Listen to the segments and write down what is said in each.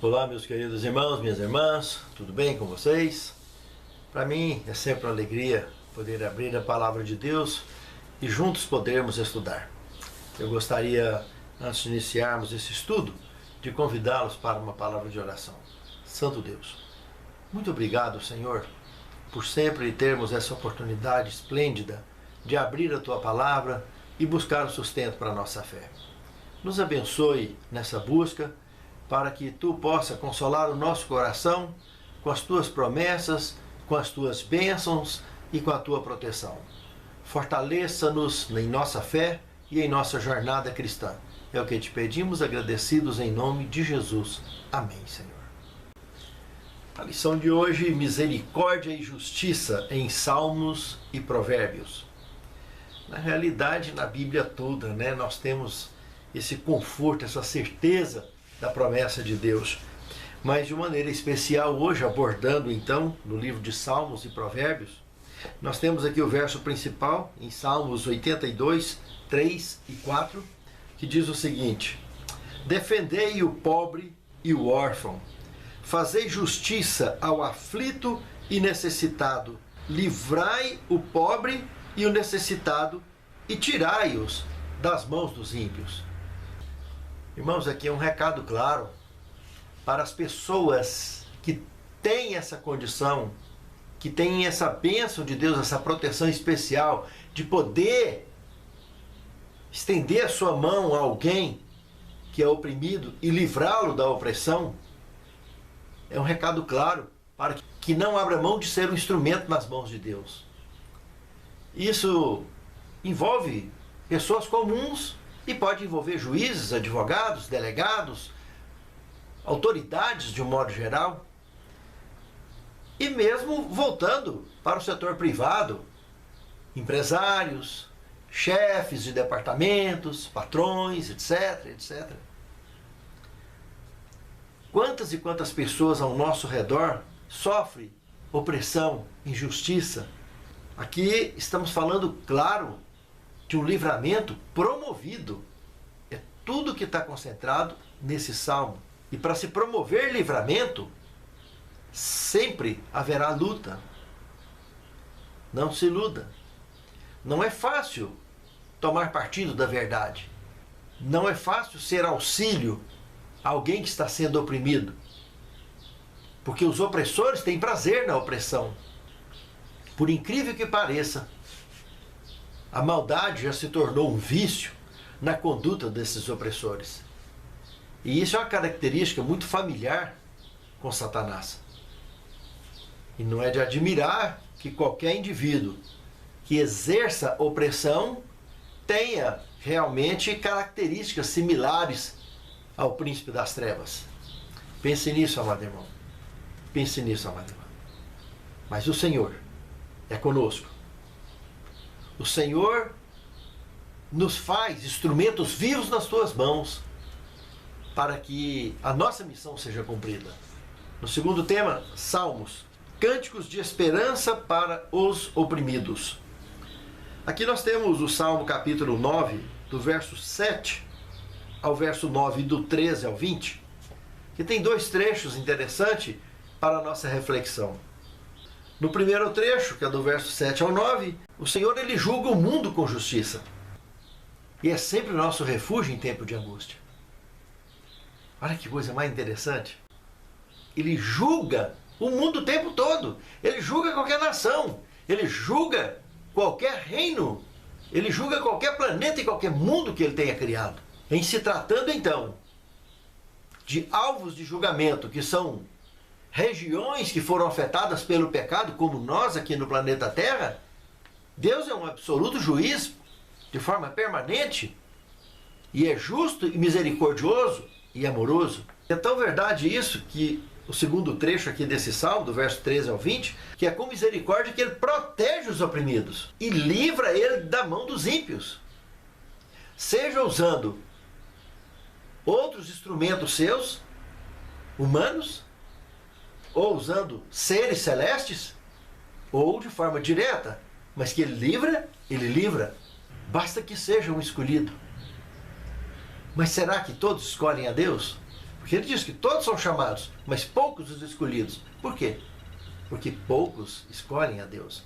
Olá, meus queridos irmãos, minhas irmãs, tudo bem com vocês? Para mim é sempre uma alegria poder abrir a palavra de Deus e juntos podermos estudar. Eu gostaria, antes de iniciarmos esse estudo, de convidá-los para uma palavra de oração. Santo Deus, muito obrigado, Senhor, por sempre termos essa oportunidade esplêndida de abrir a Tua palavra e buscar o sustento para a nossa fé. Nos abençoe nessa busca, para que Tu possa consolar o nosso coração com as Tuas promessas, com as Tuas bênçãos e com a Tua proteção. Fortaleça-nos em nossa fé e em nossa jornada cristã. É o que te pedimos, agradecidos em nome de Jesus. Amém, Senhor. A lição de hoje, misericórdia e justiça em Salmos e Provérbios. Na realidade, na Bíblia toda, nós temos esse conforto, essa certeza da promessa de Deus. Mas de maneira especial hoje, abordando então no livro de Salmos e Provérbios, nós temos aqui o verso principal em Salmos 82, 3 e 4, que diz o seguinte: defendei o pobre e o órfão, fazei justiça ao aflito e necessitado, livrai o pobre e o necessitado e tirai-os das mãos dos ímpios. Irmãos, aqui é um recado claro para as pessoas que têm essa condição, que têm essa bênção de Deus, essa proteção especial de poder estender a sua mão a alguém que é oprimido e livrá-lo da opressão. É um recado claro para que não abra mão de ser um instrumento nas mãos de Deus. Isso envolve pessoas comuns e pode envolver juízes, advogados, delegados, autoridades de um modo geral. E mesmo voltando para o setor privado, empresários, chefes de departamentos, patrões, etc, etc. Quantas e quantas pessoas ao nosso redor sofrem opressão, injustiça? Aqui estamos falando, claro, de um livramento promovido. É tudo que está concentrado nesse salmo. E para se promover livramento, sempre haverá luta. Não se iluda. Não é fácil tomar partido da verdade. Não é fácil ser auxílio a alguém que está sendo oprimido. Porque os opressores têm prazer na opressão. Por incrível que pareça, a maldade já se tornou um vício na conduta desses opressores. E isso é uma característica muito familiar com Satanás. E não é de admirar que qualquer indivíduo que exerça opressão tenha realmente características similares ao príncipe das trevas. Pense nisso, amado irmão. Pense nisso, amado irmão. Mas o Senhor é conosco. O Senhor nos faz instrumentos vivos nas tuas mãos para que a nossa missão seja cumprida. No segundo tema, Salmos, cânticos de esperança para os oprimidos. Aqui nós temos o Salmo capítulo 9, do verso 7 ao verso 9 e do 13 ao 20, que tem dois trechos interessantes para a nossa reflexão. No primeiro trecho, que é do verso 7 ao 9, o Senhor ele julga o mundo com justiça. E é sempre o nosso refúgio em tempo de angústia. Olha que coisa mais interessante. Ele julga o mundo o tempo todo. Ele julga qualquer nação. Ele julga qualquer reino. Ele julga qualquer planeta e qualquer mundo que ele tenha criado. Em se tratando, então, de alvos de julgamento, que são regiões que foram afetadas pelo pecado, como nós aqui no planeta Terra, Deus é um absoluto juiz de forma permanente e é justo e misericordioso e amoroso. É tão verdade isso que o segundo trecho aqui desse salmo, do verso 13 ao 20, que é com misericórdia que ele protege os oprimidos e livra ele da mão dos ímpios. Seja usando outros instrumentos seus, humanos, ou usando seres celestes, ou de forma direta, mas que ele livra, basta que seja um escolhido. Mas será que todos escolhem a Deus? Porque ele diz que todos são chamados, mas poucos os escolhidos. Por quê? Porque poucos escolhem a Deus.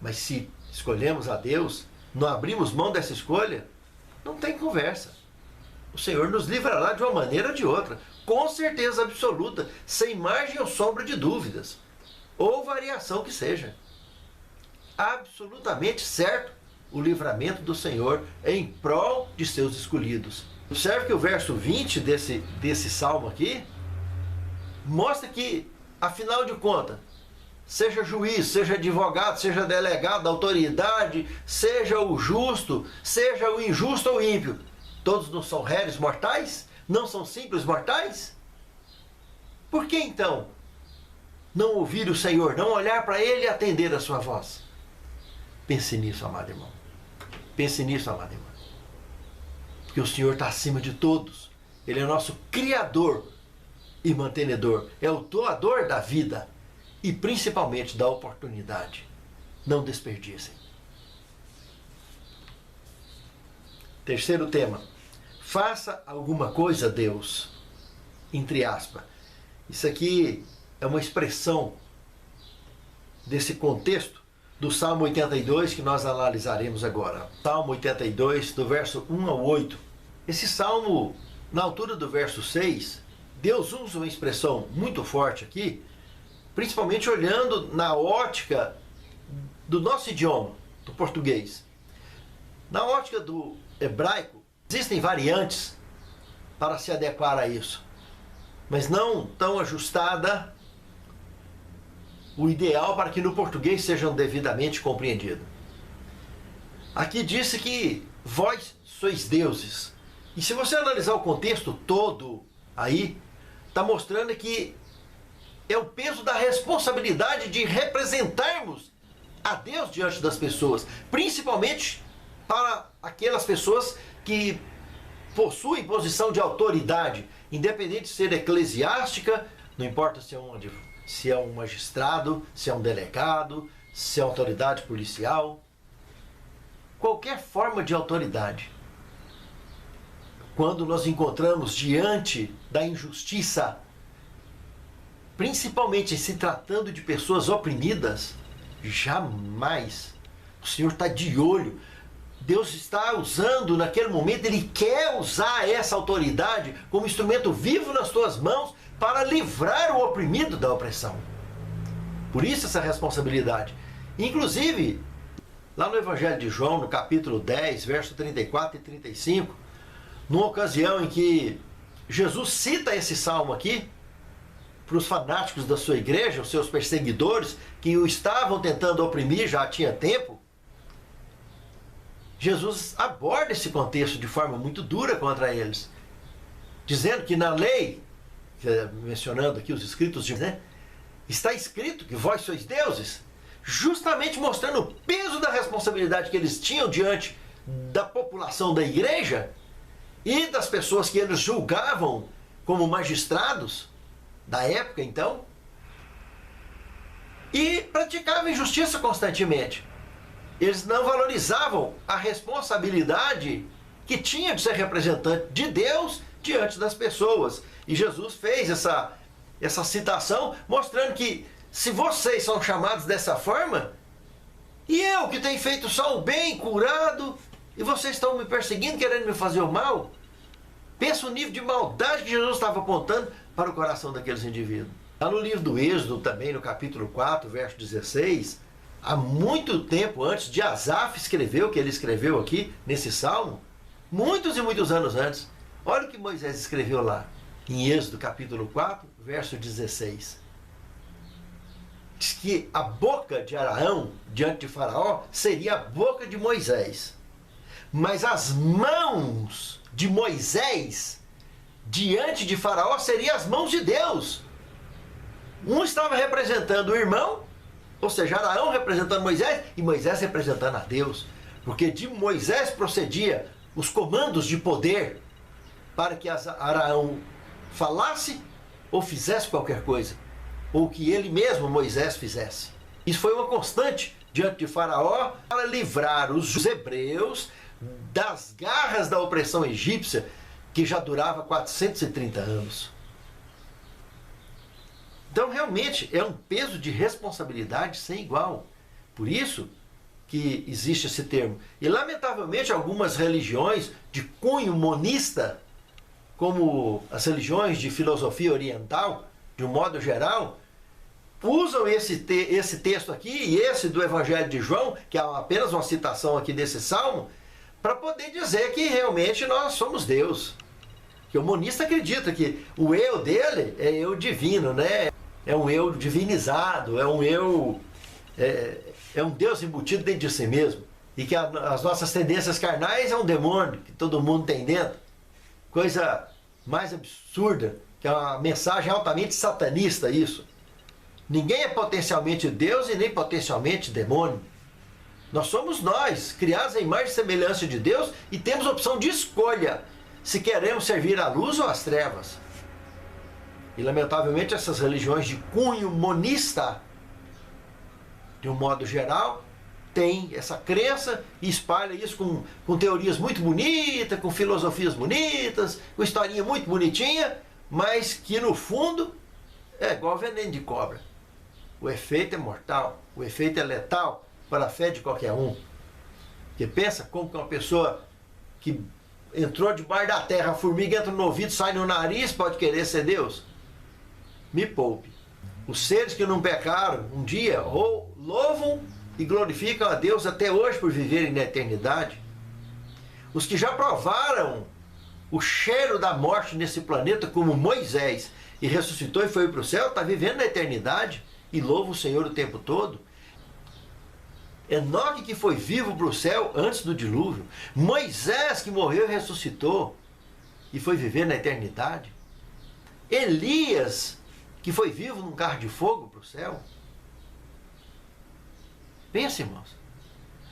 Mas se escolhemos a Deus, não abrimos mão dessa escolha, não tem conversa. O Senhor nos livrará de uma maneira ou de outra, com certeza absoluta, sem margem ou sombra de dúvidas, ou variação que seja. Absolutamente certo o livramento do Senhor em prol de seus escolhidos. Observe que o verso 20 desse salmo aqui mostra que, afinal de contas, seja juiz, seja advogado, seja delegado da autoridade, seja o justo, seja o injusto ou ímpio, todos não são réis mortais? Não são simples mortais? Por que então não ouvir o Senhor, não olhar para Ele e atender a sua voz? Pense nisso, amado irmão. Pense nisso, amado irmão. Porque o Senhor está acima de todos. Ele é nosso Criador e mantenedor. É o doador da vida e principalmente da oportunidade. Não desperdicem. Terceiro tema. Faça alguma coisa, Deus. Entre aspas. Isso aqui é uma expressão desse contexto do Salmo 82 que nós analisaremos agora. Salmo 82, do verso 1 ao 8. Esse salmo, na altura do verso 6, Deus usa uma expressão muito forte aqui, principalmente olhando na ótica do nosso idioma, do português. Na ótica do hebraico, existem variantes para se adequar a isso, mas não tão ajustada o ideal para que no português sejam devidamente compreendidos. Aqui disse que vós sois deuses. E se você analisar o contexto todo aí, está mostrando que é o peso da responsabilidade de representarmos a Deus diante das pessoas, principalmente para aquelas pessoas que possuem posição de autoridade, independente de ser eclesiástica, não importa se é um magistrado, se é um delegado, se é autoridade policial, qualquer forma de autoridade. Quando nós encontramos diante da injustiça, principalmente se tratando de pessoas oprimidas, jamais. O Senhor está de olho. Deus está usando naquele momento, Ele quer usar essa autoridade como instrumento vivo nas tuas mãos para livrar o oprimido da opressão. Por isso essa responsabilidade. Inclusive, lá no Evangelho de João, no capítulo 10, verso 34 e 35, numa ocasião em que Jesus cita esse salmo aqui, para os fanáticos da sua igreja, os seus perseguidores, que o estavam tentando oprimir já há tinha tempo, Jesus aborda esse contexto de forma muito dura contra eles, dizendo que na lei, mencionando aqui os escritos de, está escrito que vós sois deuses, justamente mostrando o peso da responsabilidade que eles tinham diante da população da igreja e das pessoas que eles julgavam como magistrados da época, então, e praticavam injustiça constantemente. Eles não valorizavam a responsabilidade que tinha de ser representante de Deus diante das pessoas. E Jesus fez essa citação mostrando que se vocês são chamados dessa forma, e eu que tenho feito só o bem, curado, e vocês estão me perseguindo, querendo me fazer o mal, pensa o nível de maldade que Jesus estava apontando para o coração daqueles indivíduos. Lá no livro do Êxodo, também no capítulo 4, verso 16, há muito tempo antes de Asaf escrever o que ele escreveu aqui, nesse salmo, muitos e muitos anos antes, olha o que Moisés escreveu lá, em Êxodo capítulo 4, verso 16. Diz que a boca de Araão, diante de Faraó, seria a boca de Moisés. Mas as mãos de Moisés, diante de Faraó, seriam as mãos de Deus. Um estava representando o irmão, ou seja, Araão representando Moisés, e Moisés representando a Deus. Porque de Moisés procedia os comandos de poder para que Araão falasse ou fizesse qualquer coisa, ou que ele mesmo, Moisés, fizesse. Isso foi uma constante diante de Faraó para livrar os hebreus das garras da opressão egípcia, que já durava 430 anos. Então, realmente, é um peso de responsabilidade sem igual. Por isso que existe esse termo. E, lamentavelmente, algumas religiões de cunho monista, como as religiões de filosofia oriental, de um modo geral, usam esse texto aqui e esse do Evangelho de João, que é apenas uma citação aqui desse salmo, para poder dizer que realmente nós somos Deus. Que o monista acredita que o eu dele é eu divino, né? É um eu divinizado, é um eu... É um Deus embutido dentro de si mesmo. E que as nossas tendências carnais é um demônio que todo mundo tem dentro. Coisa mais absurda, que é uma mensagem altamente satanista isso. Ninguém é potencialmente Deus e nem potencialmente demônio. Nós somos nós, criados à imagem e semelhança de Deus, e temos a opção de escolha se queremos servir à luz ou às trevas. E lamentavelmente essas religiões de cunho monista, de um modo geral, tem essa crença e espalha isso com teorias muito bonitas, com filosofias bonitas, com historinha muito bonitinha, mas que no fundo é igual veneno de cobra. O efeito é mortal, o efeito é letal para a fé de qualquer um. Porque pensa como que uma pessoa que entrou debaixo da terra, a formiga entra no ouvido, sai no nariz, pode querer ser Deus? Me poupe. Os seres que não pecaram um dia ou louvam e glorificam a Deus até hoje por viverem na eternidade. Os que já provaram o cheiro da morte nesse planeta, como Moisés, e ressuscitou e foi para o céu, está vivendo na eternidade e louva o Senhor o tempo todo. Enoque, que foi vivo para o céu antes do dilúvio. Moisés, que morreu e ressuscitou e foi viver na eternidade. Elias, que foi vivo num carro de fogo para o céu. Pensa, irmãos.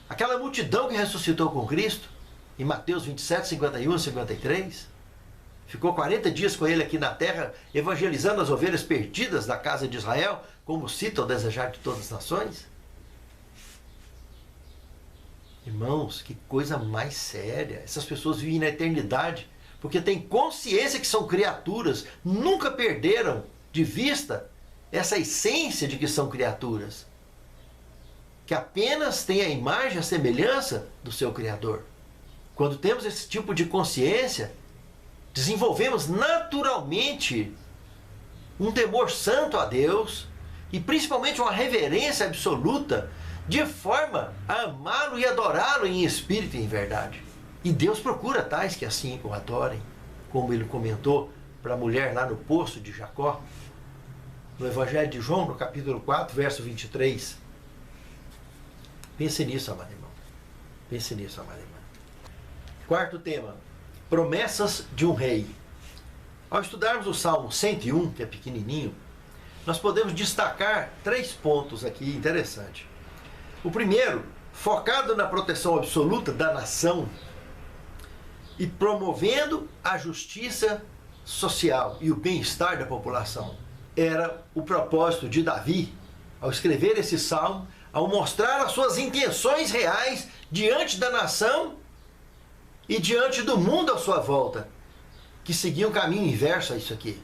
Aquela multidão que ressuscitou com Cristo, em Mateus 27, 51 e 53, ficou 40 dias com ele aqui na terra, evangelizando as ovelhas perdidas da casa de Israel, como cita o desejar de todas as nações. Irmãos, que coisa mais séria. Essas pessoas vivem na eternidade, porque têm consciência que são criaturas, nunca perderam de vista essa essência de que são criaturas, que apenas têm a imagem e a semelhança do seu Criador. Quando temos esse tipo de consciência, desenvolvemos naturalmente um temor santo a Deus e principalmente uma reverência absoluta, de forma a amá-lo e adorá-lo em espírito e em verdade. E Deus procura tais que assim o adorem, como ele comentou para a mulher lá no poço de Jacó, no Evangelho de João, no capítulo 4, verso 23. Pense nisso, amado irmão. Pense nisso, amado irmão. Quarto tema, promessas de um rei. Ao estudarmos o Salmo 101, que é pequenininho, nós podemos destacar 3 pontos aqui interessantes. O primeiro, focado na proteção absoluta da nação e promovendo a justiça social e o bem-estar da população. Era o propósito de Davi, ao escrever esse salmo, ao mostrar as suas intenções reais diante da nação e diante do mundo à sua volta, que seguia um caminho inverso a isso aqui.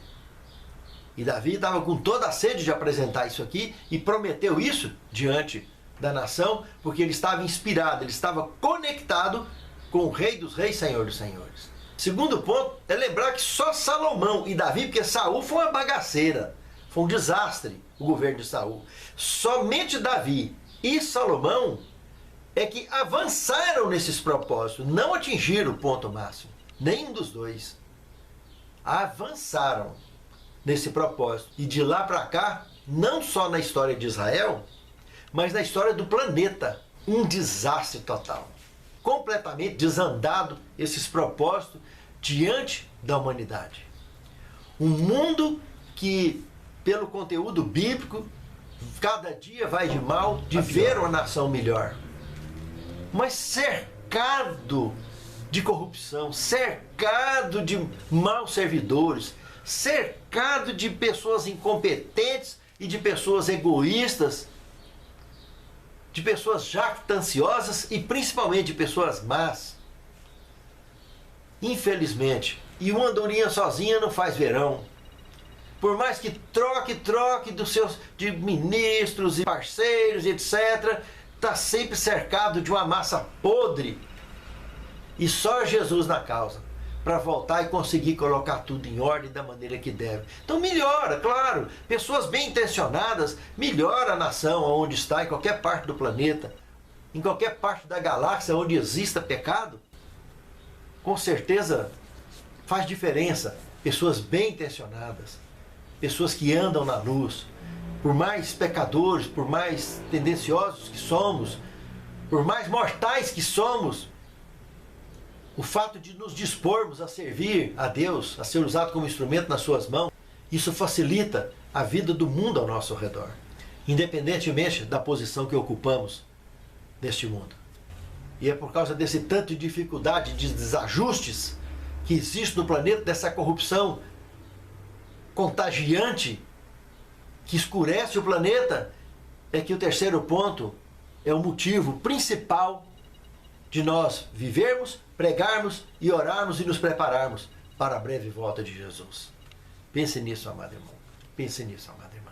E Davi estava com toda a sede de apresentar isso aqui e prometeu isso diante da nação, porque ele estava inspirado, ele estava conectado com o Rei dos Reis, Senhor dos Senhores. Segundo ponto é lembrar que só Salomão e Davi, porque Saul foi uma bagaceira, foi um desastre o governo de Saul. Somente Davi e Salomão é que avançaram nesses propósitos, não atingiram o ponto máximo, nenhum dos dois. Avançaram nesse propósito. E de lá para cá, não só na história de Israel, mas na história do planeta, um desastre total. Completamente desandado esses propósitos diante da humanidade. Um mundo que, pelo conteúdo bíblico, cada dia vai de mal, de ver uma nação melhor. Mas cercado de corrupção, cercado de maus servidores, cercado de pessoas incompetentes e de pessoas egoístas, de pessoas jactanciosas e principalmente de pessoas más. Infelizmente, e uma andorinha sozinha não faz verão. por mais que troque dos seus de ministros e parceiros, etc., está sempre cercado de uma massa podre. E só Jesus na causa, para voltar e conseguir colocar tudo em ordem da maneira que deve. Então melhora, claro. Pessoas bem intencionadas melhora a nação onde está, em qualquer parte do planeta, em qualquer parte da galáxia onde exista pecado. Com certeza faz diferença. Pessoas bem intencionadas, pessoas que andam na luz, por mais pecadores, por mais tendenciosos que somos, por mais mortais que somos, o fato de nos dispormos a servir a Deus, a ser usado como instrumento nas suas mãos, isso facilita a vida do mundo ao nosso redor, independentemente da posição que ocupamos neste mundo. E é por causa desse tanto de dificuldade, de desajustes que existe no planeta, dessa corrupção contagiante que escurece o planeta, é que o terceiro ponto é o motivo principal de nós vivermos, pregarmos e orarmos e nos prepararmos para a breve volta de Jesus. Pense nisso, amado irmão. Pense nisso, amada irmã.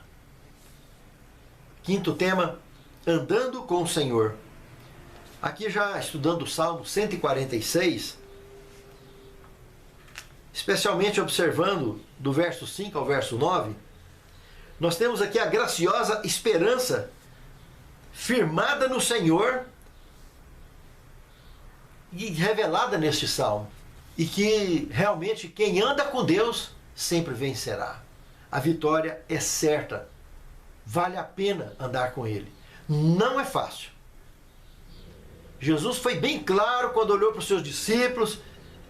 Quinto tema, andando com o Senhor. Aqui já estudando o Salmo 146, especialmente observando do verso 5 ao verso 9, nós temos aqui a graciosa esperança firmada no Senhor e revelada neste salmo. E que realmente quem anda com Deus sempre vencerá. A vitória é certa. Vale a pena andar com Ele. Não é fácil. Jesus foi bem claro quando olhou para os seus discípulos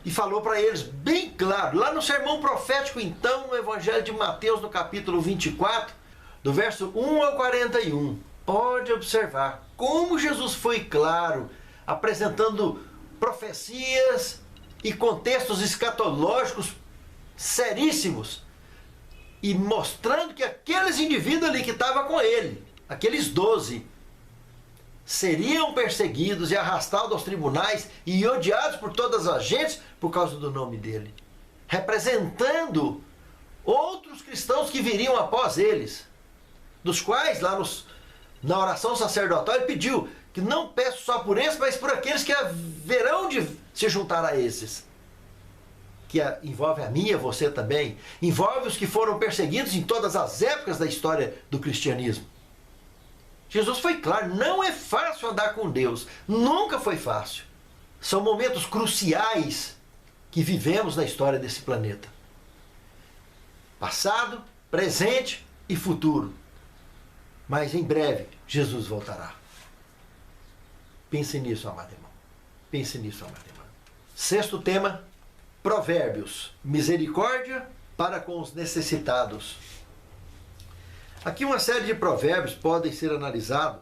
e falou para eles bem claro, lá no sermão profético então, no Evangelho de Mateus, no capítulo 24, do verso 1 ao 41. Pode observar como Jesus foi claro, apresentando profecias e contextos escatológicos seríssimos e mostrando que aqueles indivíduos ali que estavam com ele, aqueles 12, seriam perseguidos e arrastados aos tribunais e odiados por todas as gentes por causa do nome dele, representando outros cristãos que viriam após eles, dos quais lá na oração sacerdotal ele pediu que não peço só por esses, mas por aqueles que haverão de se juntar a esses, que envolve a mim e a você também, envolve os que foram perseguidos em todas as épocas da história do cristianismo. Jesus foi claro, não é fácil andar com Deus, nunca foi fácil. São momentos cruciais que vivemos na história desse planeta. Passado, presente e futuro. Mas em breve, Jesus voltará. Pense nisso, amado irmão. Pense nisso, amada irmã. Sexto tema, Provérbios. Misericórdia para com os necessitados. Aqui uma série de provérbios podem ser analisados,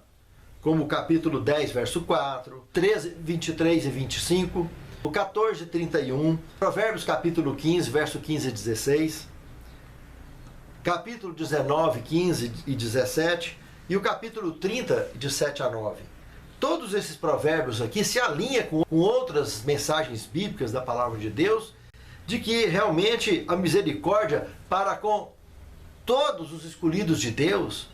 como o capítulo 10, verso 4, 13, 23 e 25, o 14, 31, Provérbios capítulo 15, verso 15 e 16, capítulo 19, 15 e 17 e o capítulo 30, de 7 a 9. Todos esses provérbios aqui se alinham com outras mensagens bíblicas da palavra de Deus, de que realmente a misericórdia para com todos os escolhidos de Deus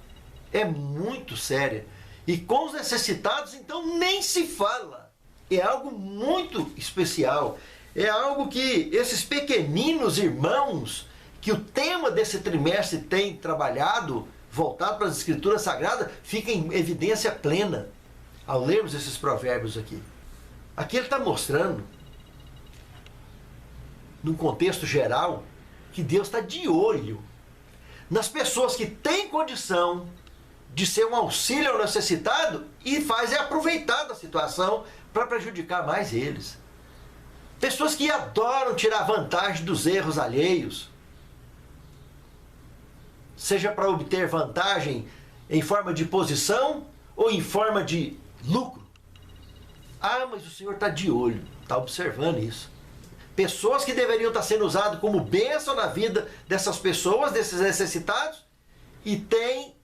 é muito séria. E com os necessitados, então, nem se fala. É algo muito especial. É algo que esses pequeninos irmãos, que o tema desse trimestre tem trabalhado, voltado para as Escrituras Sagradas, fica em evidência plena ao lermos esses provérbios aqui. Aqui ele está mostrando, num contexto geral, que Deus está de olho nas pessoas que têm condição de ser um auxílio ao necessitado e fazem aproveitar da situação para prejudicar mais eles. Pessoas que adoram tirar vantagem dos erros alheios, seja para obter vantagem em forma de posição ou em forma de lucro. Ah, mas o Senhor está de olho, está observando isso. Pessoas que deveriam estar sendo usadas como bênção na vida dessas pessoas, desses necessitados, e tem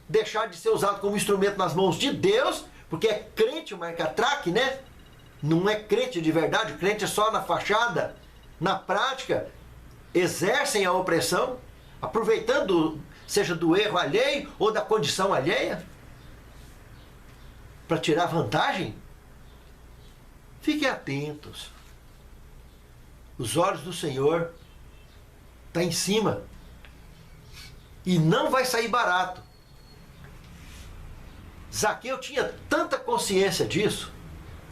deixado de ser usado como instrumento nas mãos de Deus, porque é crente o marca-traque, né? Não é crente de verdade, o crente é só na fachada. Na prática, exercem a opressão, aproveitando, seja do erro alheio ou da condição alheia, para tirar vantagem? Fiquem atentos. Os olhos do Senhor estão em cima. E não vai sair barato. Zaqueu tinha tanta consciência disso,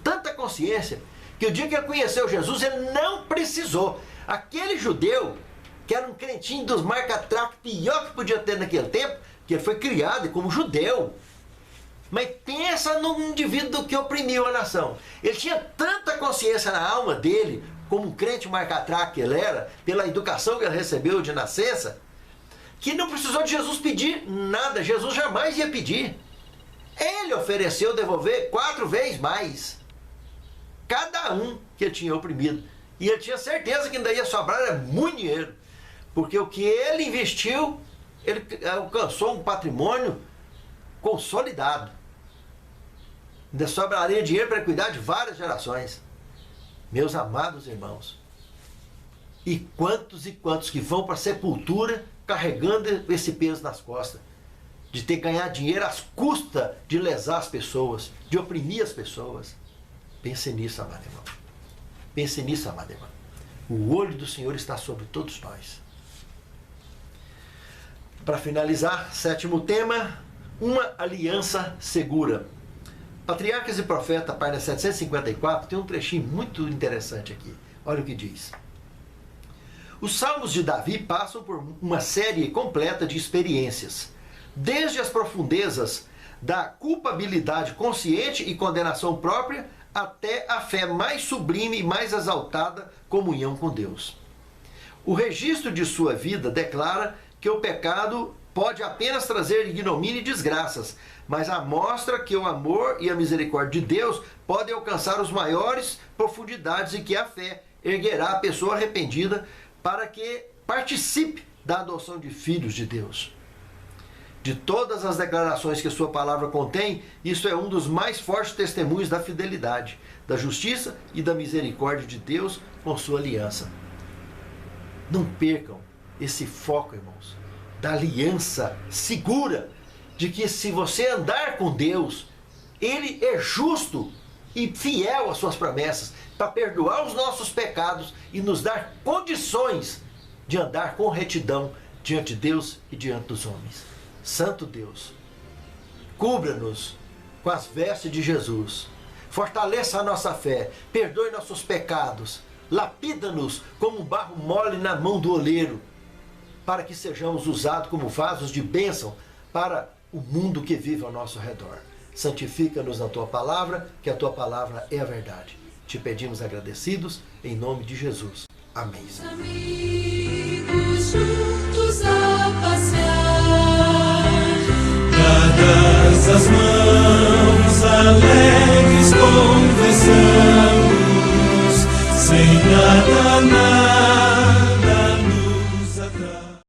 tanta consciência, que o dia que ele conheceu Jesus, ele não precisou. Aquele judeu, que era um crentinho dos marca-tracos, pior que podia ter naquele tempo, que ele foi criado como judeu. Mas pensa num indivíduo que oprimiu a nação. Ele tinha tanta consciência na alma dele, como um crente marca-traco que ele era, pela educação que ele recebeu de nascença, que não precisou de Jesus pedir nada. Jesus jamais ia pedir. Ele ofereceu devolver 4 vezes mais. Cada um que ele tinha oprimido. E ele tinha certeza que ainda ia sobrar muito dinheiro. Porque o que ele investiu, ele alcançou um patrimônio consolidado. Ainda sobraria dinheiro para cuidar de várias gerações. Meus amados irmãos. E quantos que vão para a sepultura carregando esse peso nas costas. De ter ganhado dinheiro às custas de lesar as pessoas, de oprimir as pessoas. Pense nisso, amado irmão. Pense nisso, amado irmão. O olho do Senhor está sobre todos nós. Para finalizar, 7º tema, uma aliança segura. Patriarcas e Profeta, página 754, tem um trechinho muito interessante aqui. Olha o que diz. Os salmos de Davi passam por uma série completa de experiências. Desde as profundezas da culpabilidade consciente e condenação própria, até a fé mais sublime e mais exaltada, comunhão com Deus. O registro de sua vida declara que o pecado pode apenas trazer ignomínia e desgraças, mas mostra que o amor e a misericórdia de Deus podem alcançar os maiores profundidades e que a fé erguerá a pessoa arrependida para que participe da adoção de filhos de Deus. De todas as declarações que sua palavra contém, isso é um dos mais fortes testemunhos da fidelidade, da justiça e da misericórdia de Deus com sua aliança. Não percam esse foco, irmãos, da aliança segura, de que se você andar com Deus, Ele é justo e fiel às suas promessas, para perdoar os nossos pecados e nos dar condições de andar com retidão diante de Deus e diante dos homens. Santo Deus, cubra-nos com as vestes de Jesus, fortaleça a nossa fé, perdoe nossos pecados, lapida-nos como um barro mole na mão do oleiro, para que sejamos usados como vasos de bênção para o mundo que vive ao nosso redor. Santifica-nos na Tua palavra, que a Tua palavra é a verdade. Te pedimos agradecidos, em nome de Jesus. Amém. Amigos juntos a passear, dadas as mãos, alegres conversamos, sem nada